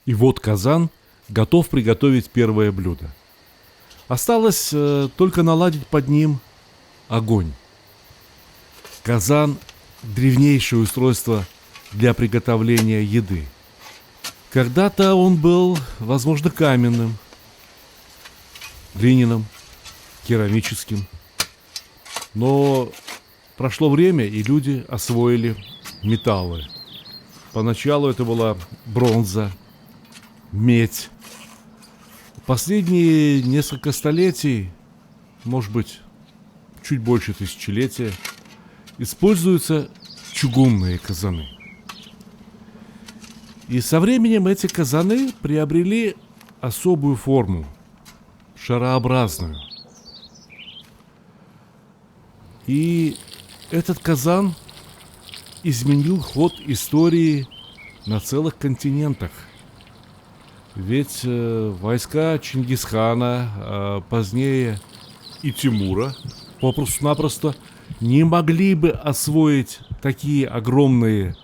И вот казан готов приготовить первое блюдо. Осталось только наладить под ним огонь. Казан – древнейшее устройство для приготовления еды. Когда-то он был, возможно, каменным, глиняным, керамическим. Но прошло время, и люди освоили металлы. Поначалу это была бронза, медь. Последние несколько столетий, может быть, чуть больше тысячелетия, используются чугунные казаны. И со временем эти казаны приобрели особую форму, шарообразную. И этот казан изменил ход истории на целых континентах. Ведь войска Чингисхана, а позднее и Тимура, попросту-напросто не могли бы освоить такие огромные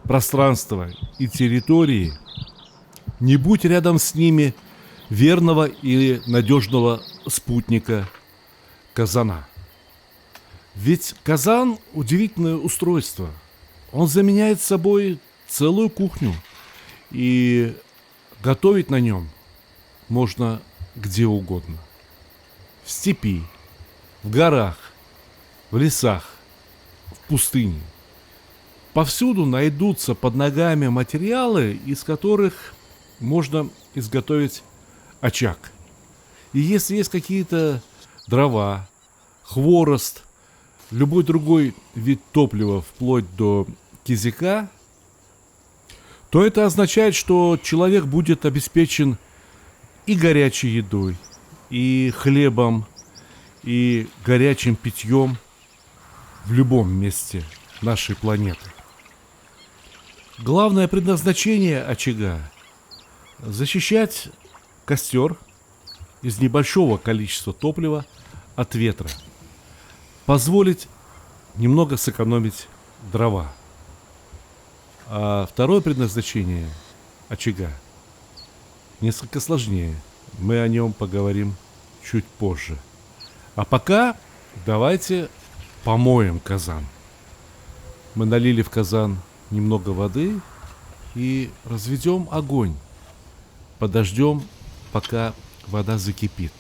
пространства и территории, не будь рядом с ними верного и надежного спутника казана. Ведь казан – удивительное устройство. Он заменяет собой целую кухню, и готовить на нем можно где угодно. В степи, в горах, в лесах, в пустыне. Повсюду найдутся под ногами материалы, из которых можно изготовить очаг. И если есть какие-то дрова, хворост, любой другой вид топлива, вплоть до кизяка, то это означает, что человек будет обеспечен и горячей едой, и хлебом, и горячим питьем в любом месте нашей планеты. Главное предназначение очага – защищать костер из небольшого количества топлива от ветра, позволить немного сэкономить дрова. А второе предназначение очага несколько сложнее. Мы о нем поговорим чуть позже. А пока давайте помоем казан. Мы налили в казан немного воды и разведем огонь. Подождем, пока вода закипит.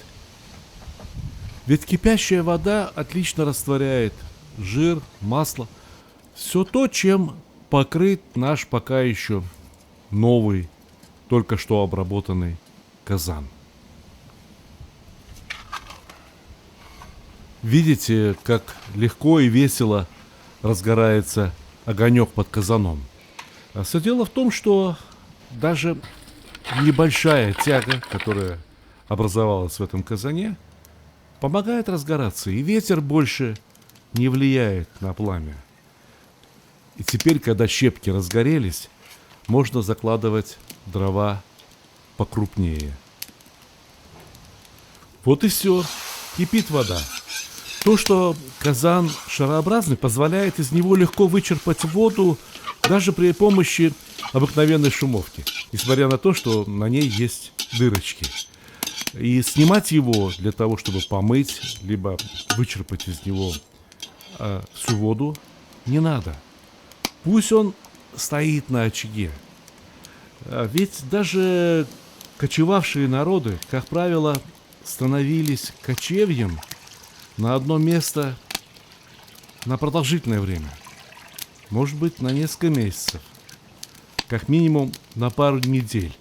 Ведь кипящая вода отлично растворяет жир, масло, все то, чем покрыт наш пока еще новый, только что обработанный казан. Видите, как легко и весело разгорается огонек под казаном. А все дело в том, что даже небольшая тяга, которая образовалась в этом казане, помогает разгораться, и ветер больше не влияет на пламя. И теперь, когда щепки разгорелись, можно закладывать дрова покрупнее. Вот и все. Кипит вода. То, что казан шарообразный, позволяет из него легко вычерпать воду даже при помощи обыкновенной шумовки, несмотря на то, что на ней есть дырочки. И снимать его для того, чтобы помыть, либо вычерпать из него всю воду, не надо. Пусть он стоит на очаге. Ведь даже кочевавшие народы, как правило, становились кочевьем на одно место на продолжительное время. Может быть, на несколько месяцев. Как минимум на пару недель.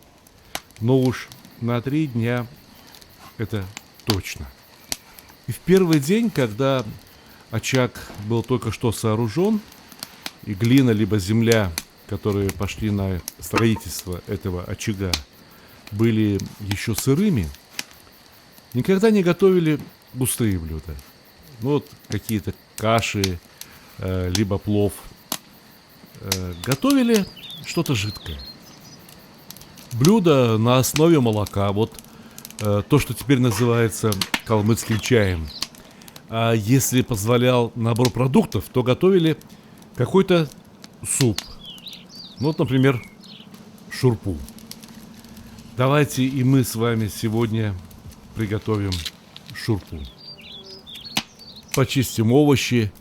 Но уж на 3 дня это точно. И в первый день, когда очаг был только что сооружен, и глина либо земля, которые пошли на строительство этого очага, были еще сырыми, никогда не готовили густые блюда. Ну вот какие-то каши, либо плов. Готовили что-то жидкое. Блюдо на основе молока, вот то, что теперь называется калмыцким чаем. А если позволял набор продуктов, то готовили какой-то суп. Ну вот, например, шурпу. Давайте и мы с вами сегодня приготовим шурпу. Почистим овощи,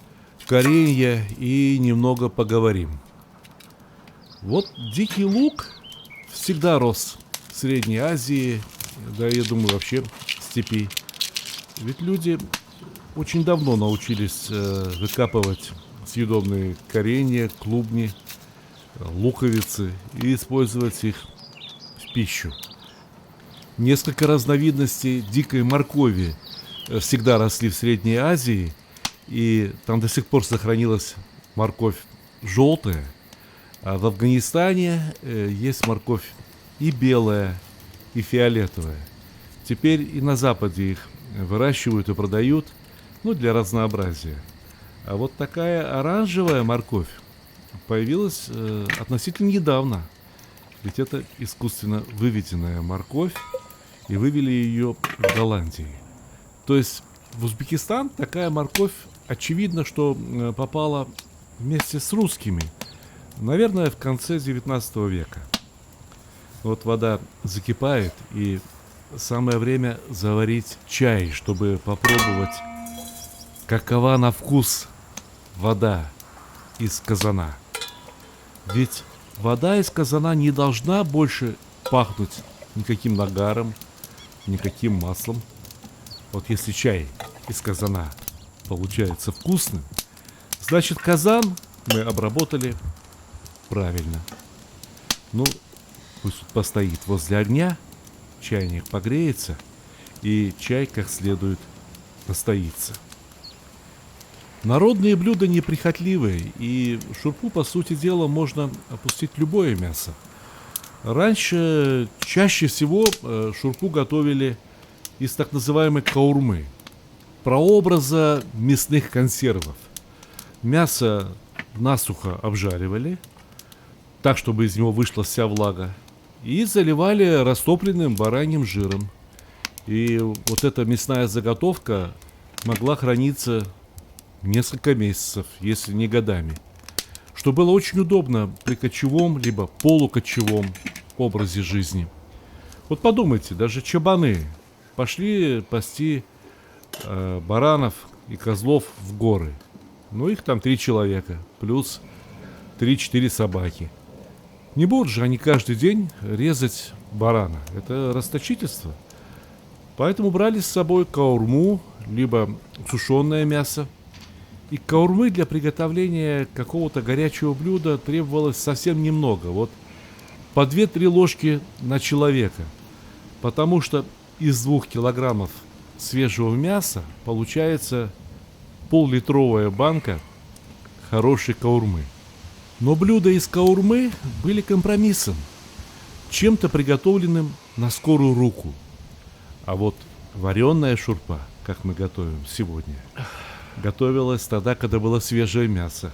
коренья и немного поговорим. Вот дикий лук всегда рос в Средней Азии, да, я думаю, вообще в степи. Ведь люди очень давно научились выкапывать съедобные коренья, клубни, луковицы и использовать их в пищу. Несколько разновидностей дикой моркови всегда росли в Средней Азии, и там до сих пор сохранилась морковь желтая, а в Афганистане есть морковь и белая, и фиолетовая. Теперь и на Западе их выращивают и продают, ну, для разнообразия. А вот такая оранжевая морковь появилась относительно недавно. Ведь это искусственно выведенная морковь, и вывели ее в Голландии. То есть в Узбекистан такая морковь, очевидно, что попала вместе с русскими, наверное, в конце 19 века. Вот вода закипает, и самое время заварить чай, чтобы попробовать, какова на вкус вода из казана. Ведь вода из казана не должна больше пахнуть никаким нагаром, никаким маслом. Вот если чай из казана получается вкусным, значит казан мы обработали правильно. Ну, пусть постоит возле огня, чайник погреется, и чай как следует настоится. Народные блюда неприхотливые, и в шурпу, по сути дела, можно опустить любое мясо. Раньше чаще всего шурпу готовили из так называемой каурмы, прообраза мясных консервов. Мясо насухо обжаривали, так, чтобы из него вышла вся влага, и заливали растопленным бараньим жиром. И вот эта мясная заготовка могла храниться несколько месяцев, если не годами, что было очень удобно при кочевом либо полукочевом образе жизни. Вот подумайте, даже чабаны пошли пасти баранов и козлов в горы. Ну, их там 3 человека, плюс 3-4 собаки. Не будут же они каждый день резать барана. Это расточительство. Поэтому брали с собой каурму, либо сушеное мясо. И каурмы для приготовления какого-то горячего блюда требовалось совсем немного. Вот по 2-3 ложки на человека. Потому что из 2 килограммов свежего мяса получается пол-литровая банка хорошей каурмы. Но блюда из каурмы были компромиссом, чем-то приготовленным на скорую руку. А вот вареная шурпа, как мы готовим сегодня, готовилась тогда, когда было свежее мясо,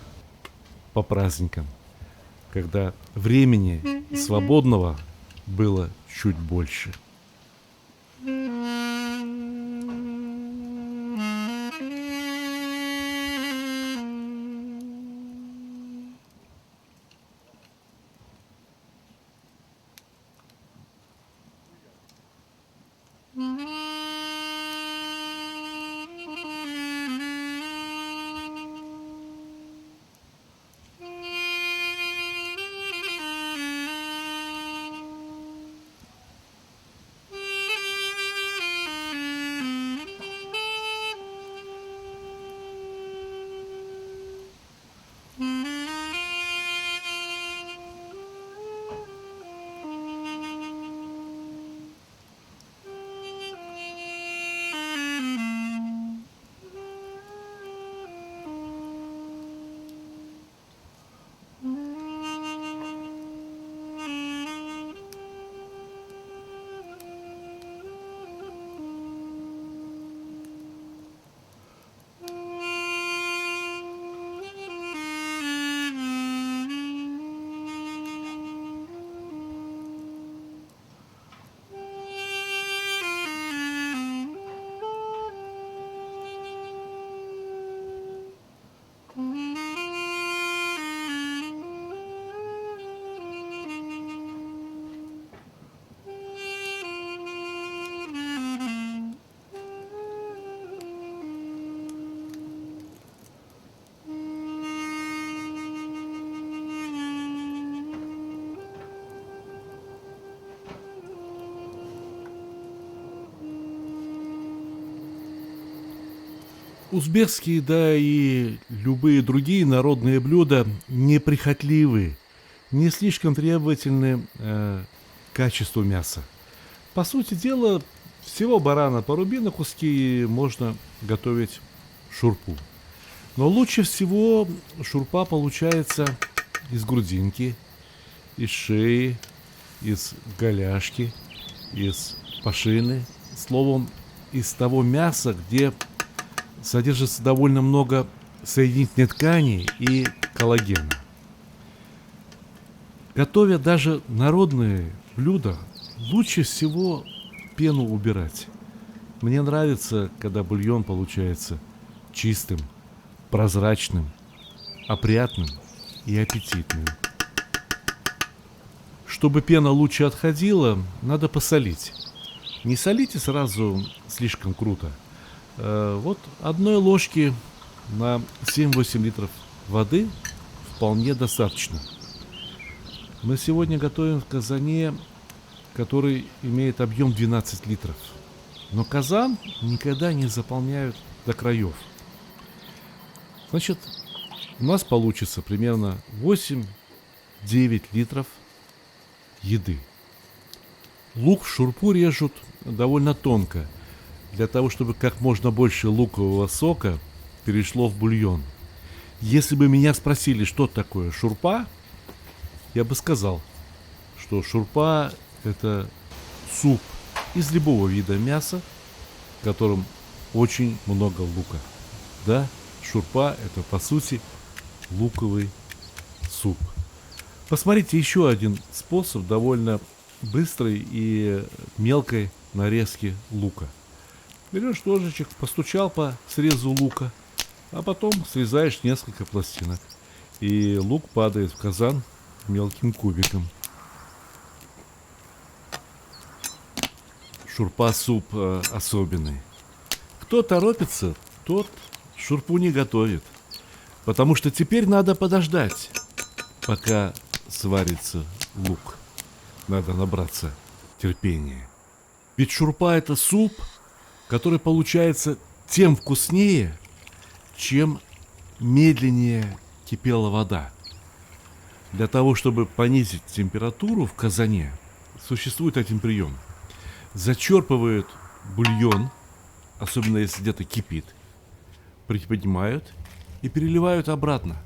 по праздникам, когда времени свободного было чуть больше. Узбекские, да и любые другие народные блюда неприхотливы, не слишком требовательны к качеству мяса. По сути дела, всего барана поруби на куски и можно готовить шурпу. Но лучше всего шурпа получается из грудинки, из шеи, из голяшки, из пашины. Словом, из того мяса, где содержится довольно много соединительной ткани и коллагена. Готовя даже народные блюда, лучше всего пену убирать. Мне нравится, когда бульон получается чистым, прозрачным, опрятным и аппетитным. Чтобы пена лучше отходила, надо посолить. Не солите сразу слишком круто. Вот одной ложки на 7-8 литров воды вполне достаточно. Мы сегодня готовим в казане, который имеет объем 12 литров. Но казан никогда не заполняют до краев. Значит, у нас получится примерно 8-9 литров еды. Лук в шурпу режут довольно тонко, для того, чтобы как можно больше лукового сока перешло в бульон. Если бы меня спросили, что такое шурпа, я бы сказал, что шурпа – это суп из любого вида мяса, в котором очень много лука. Да, шурпа – это, по сути, луковый суп. Посмотрите еще один способ довольно быстрой и мелкой нарезки лука. Берешь ножичек, постучал по срезу лука, а потом срезаешь несколько пластинок. И лук падает в казан мелким кубиком. Шурпа-суп особенный. Кто торопится, тот шурпу не готовит. Потому что теперь надо подождать, пока сварится лук. Надо набраться терпения. Ведь шурпа – это суп, который получается тем вкуснее, чем медленнее кипела вода. Для того, чтобы понизить температуру в казане, существует один прием. Зачерпывают бульон, особенно если где-то кипит, приподнимают и переливают обратно.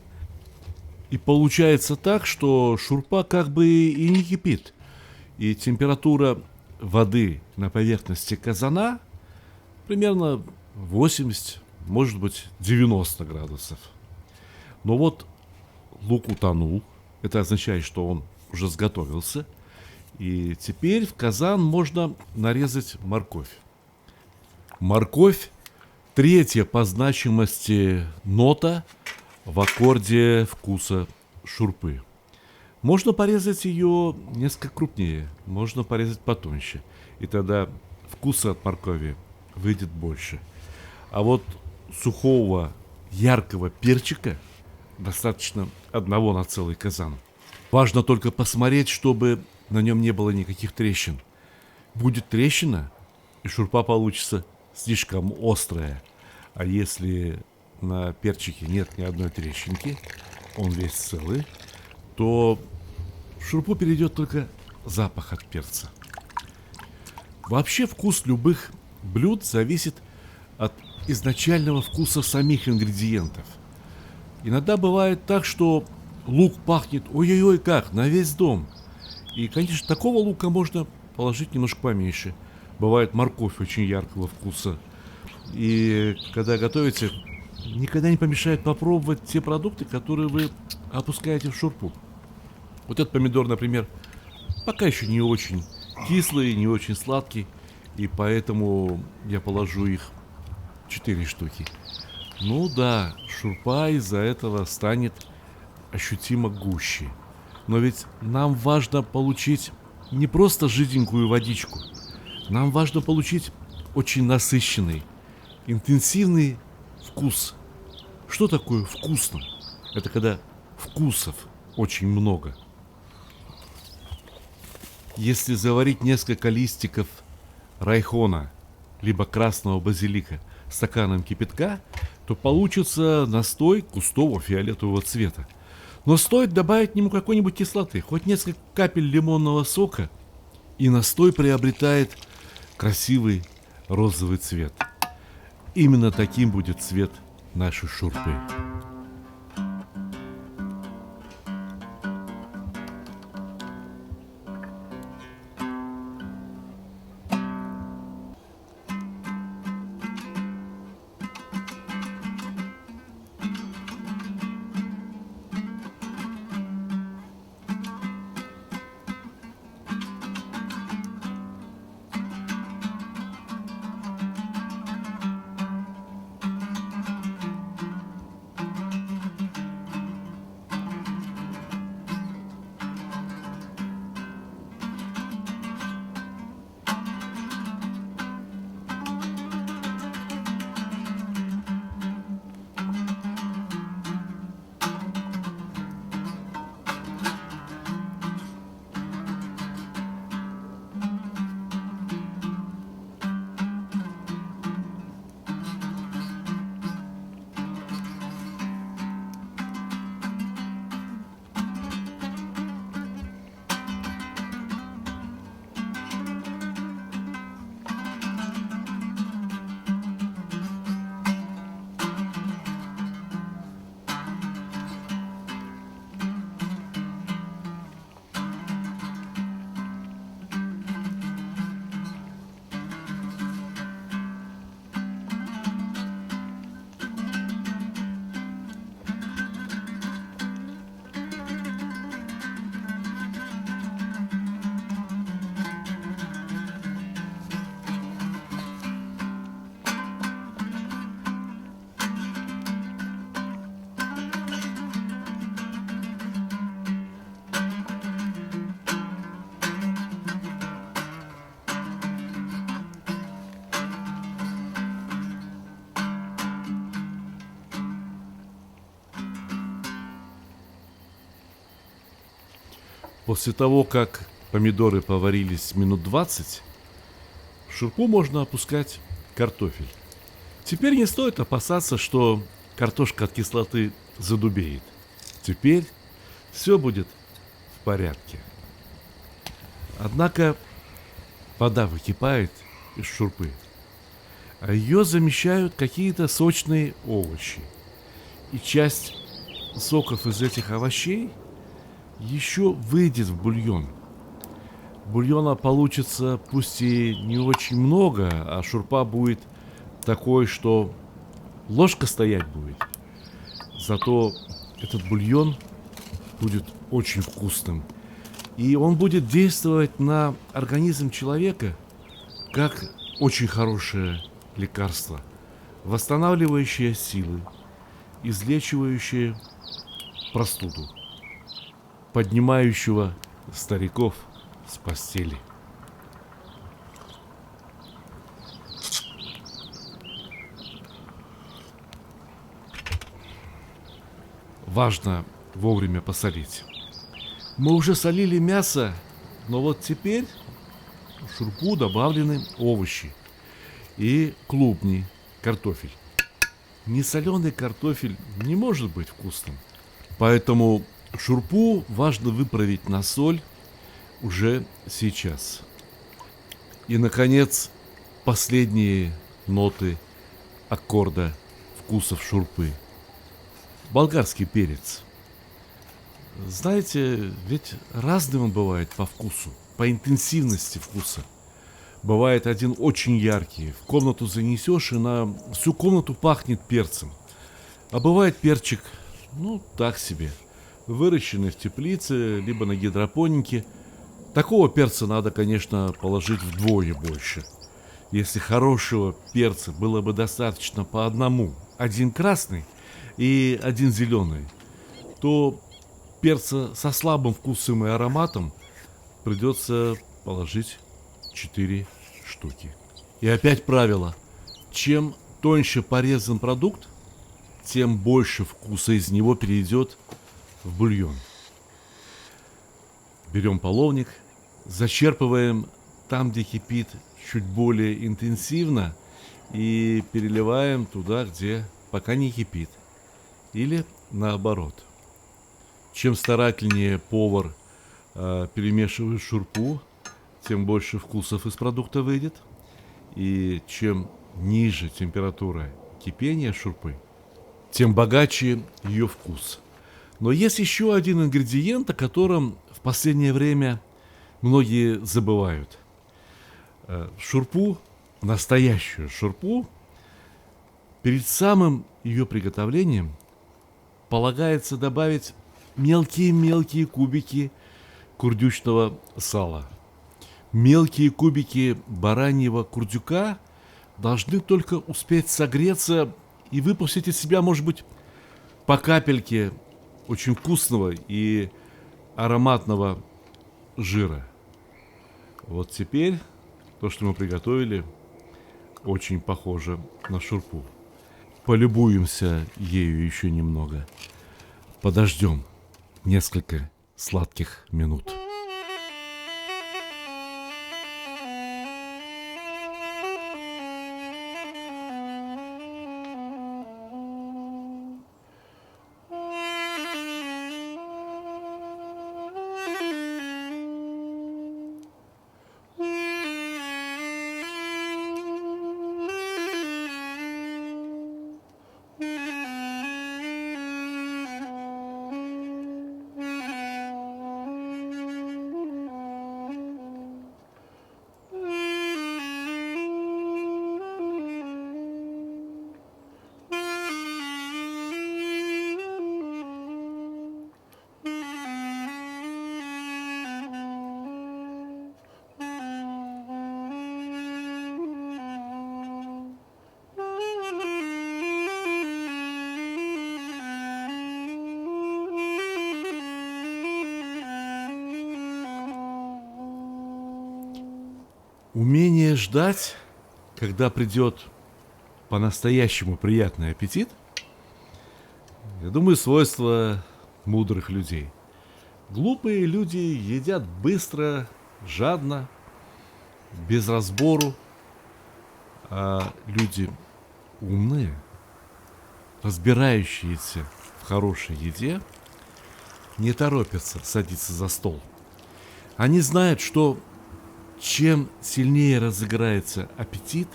И получается так, что шурпа как бы и не кипит. И температура воды на поверхности казана примерно 80, может быть 90 градусов. Но вот лук утонул. Это означает, что он уже сготовился. И теперь в казан можно нарезать морковь. Морковь – третья по значимости нота в аккорде вкуса шурпы. Можно порезать ее несколько крупнее, можно порезать потоньше. И тогда вкуса от моркови выйдет больше. А вот сухого яркого перчика достаточно одного на целый казан. Важно только посмотреть, чтобы на нем не было никаких трещин. Будет трещина, и шурпа получится слишком острая. А если на перчике нет ни одной трещинки, он весь целый, то в шурпу перейдет только запах от перца. Вообще вкус любых блюд зависит от изначального вкуса самих ингредиентов. Иногда бывает так, что лук пахнет ой-ой-ой как, на весь дом. И, конечно, такого лука можно положить немножко поменьше. Бывает морковь очень яркого вкуса. И когда готовите, никогда не помешает попробовать те продукты, которые вы опускаете в шурпу. Вот этот помидор, например, пока еще не очень кислый, не очень сладкий. И поэтому я положу их 4 штуки. Ну да, шурпа из-за этого станет ощутимо гуще. Но ведь нам важно получить не просто жиденькую водичку. Нам важно получить очень насыщенный, интенсивный вкус. Что такое вкусно? Это когда вкусов очень много. Если заварить несколько листиков райхона, либо красного базилика стаканом кипятка, то получится настой густого фиолетового цвета. Но стоит добавить к нему какой-нибудь кислоты, хоть несколько капель лимонного сока, и настой приобретает красивый розовый цвет. Именно таким будет цвет нашей шурпы. После того, как помидоры поварились минут 20, в шурпу можно опускать картофель. Теперь не стоит опасаться, что картошка от кислоты задубеет. Теперь все будет в порядке. Однако вода выкипает из шурпы, а ее замещают какие-то сочные овощи. И часть соков из этих овощей еще выйдет в бульон. Бульона получится пусть и не очень много, а шурпа будет такой, что ложка стоять будет. Зато этот бульон будет очень вкусным. И он будет действовать на организм человека как очень хорошее лекарство, восстанавливающее силы, излечивающее простуду, поднимающего стариков с постели. Важно вовремя посолить. Мы уже солили мясо, но вот теперь в шурпу добавлены овощи и клубни, картофель. Несоленый картофель не может быть вкусным, поэтому шурпу важно выправить на соль уже сейчас. И, наконец, последние ноты аккорда вкусов шурпы. Болгарский перец. Знаете, ведь разным он бывает по вкусу, по интенсивности вкуса. Бывает один очень яркий, в комнату занесешь, и на всю комнату пахнет перцем. А бывает перчик, так себе, выращенный в теплице, либо на гидропонике. Такого перца надо, конечно, положить вдвое больше. Если хорошего перца было бы достаточно по одному, один красный и один зеленый, то перца со слабым вкусом и ароматом придется положить 4 штуки. И опять правило: чем тоньше порезан продукт, тем больше вкуса из него перейдет в бульон. Берем половник, зачерпываем там, где кипит, чуть более интенсивно, и переливаем туда, где пока не кипит. Или наоборот. Чем старательнее повар перемешивает шурпу, тем больше вкусов из продукта выйдет. И чем ниже температура кипения шурпы, тем богаче ее вкус. Но есть еще один ингредиент, о котором в последнее время многие забывают. Шурпу, настоящую шурпу, перед самым ее приготовлением полагается добавить мелкие-мелкие кубики курдючного сала. Мелкие кубики бараньего курдюка должны только успеть согреться и выпустить из себя, может быть, по капельке очень вкусного и ароматного жира. Вот теперь то, что мы приготовили, очень похоже на шурпу. Полюбуемся ею еще немного. Подождем несколько сладких минут. Умение ждать, когда придет по-настоящему приятный аппетит, я думаю, свойство мудрых людей. Глупые люди едят быстро, жадно, без разбору, а люди умные, разбирающиеся в хорошей еде, не торопятся садиться за стол. Они знают, что чем сильнее разыграется аппетит,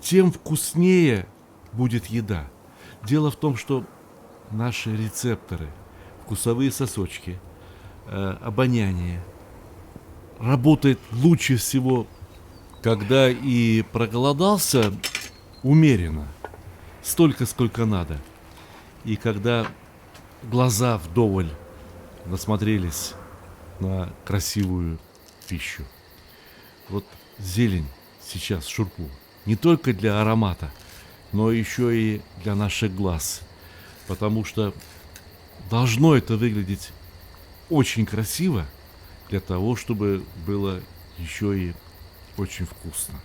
тем вкуснее будет еда. Дело в том, что наши рецепторы, вкусовые сосочки, обоняние работает лучше всего, когда и проголодался умеренно, столько, сколько надо, и когда глаза вдоволь насмотрелись на красивую пищу. Вот зелень сейчас, шурпу, не только для аромата, но еще и для наших глаз. Потому что должно это выглядеть очень красиво для того, чтобы было еще и очень вкусно.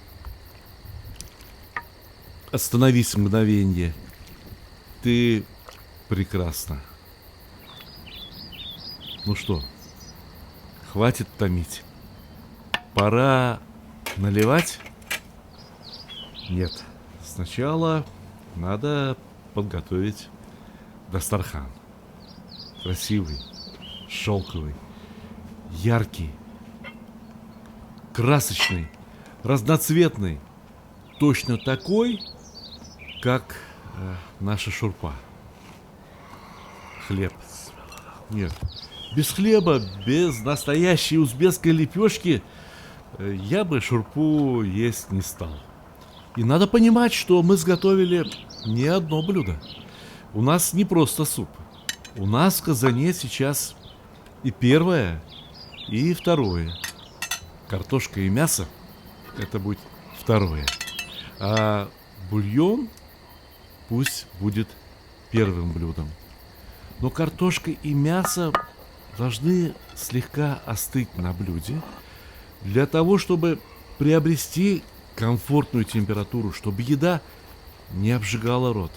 Остановись мгновенье. Ты прекрасна. Ну что, хватит томить. Пора наливать? Нет. Сначала надо подготовить дастархан. Красивый, шелковый, яркий, красочный, разноцветный. Точно такой, как наша шурпа. Хлеб. Нет. Без хлеба, без настоящей узбекской лепешки я бы шурпу есть не стал. И надо понимать, что мы сготовили не одно блюдо. У нас не просто суп. У нас в казане сейчас и первое, и второе. Картошка и мясо — это будет второе. А бульон пусть будет первым блюдом. Но картошка и мясо должны слегка остыть на блюде для того, чтобы приобрести комфортную температуру, чтобы еда не обжигала рот.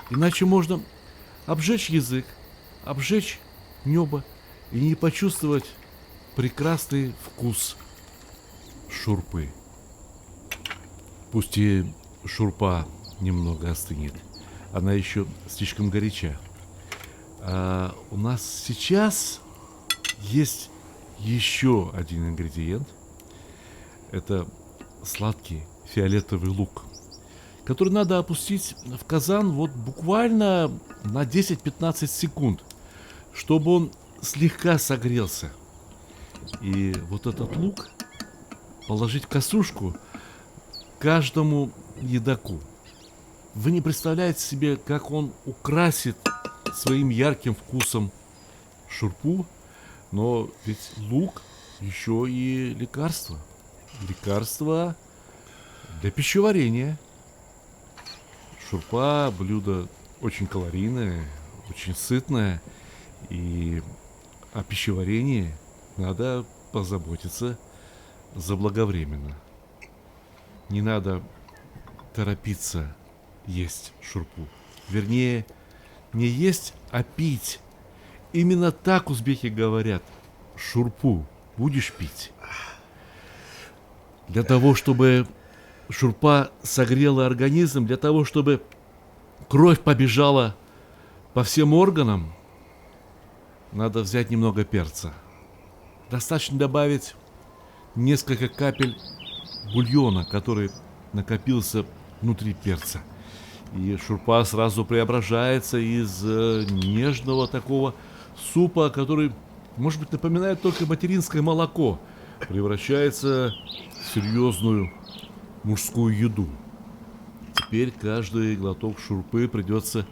Иначе можно обжечь язык, обжечь небо и не почувствовать прекрасный вкус шурпы. Пусть и шурпа немного остынет. она еще слишком горяча. А у нас сейчас есть еще один ингредиент. Это сладкий фиолетовый лук, который надо опустить в казан вот буквально на 10-15 секунд, чтобы он слегка согрелся. И вот этот лук положить в кастрюшку каждому едоку. Вы не представляете себе, как он украсит своим ярким вкусом шурпу, но ведь лук еще и лекарство. Лекарство для пищеварения. Шурпа – блюдо очень калорийное, очень сытное, и о пищеварении надо позаботиться заблаговременно. Не надо торопиться есть шурпу. Вернее, не есть, а пить. Именно так узбеки говорят. Шурпу будешь пить. Для того, чтобы шурпа согрела организм, для того, чтобы кровь побежала по всем органам, надо взять немного перца. Достаточно добавить несколько капель бульона, который накопился внутри перца. И шурпа сразу преображается из нежного такого супа, который, может быть, напоминает только материнское молоко, превращается в серьезную мужскую еду. Теперь каждый глоток шурпы придется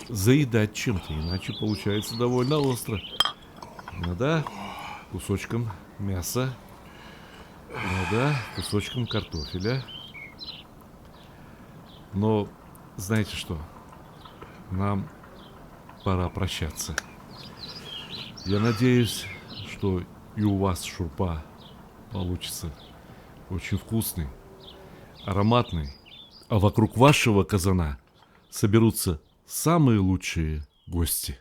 заедать чем-то, иначе получается довольно остро. Иногда кусочком мяса, иногда кусочком картофеля. Но знаете что? Нам пора прощаться. Я надеюсь, что и у вас шурпа получится очень вкусный, ароматный, а вокруг вашего казана соберутся самые лучшие гости.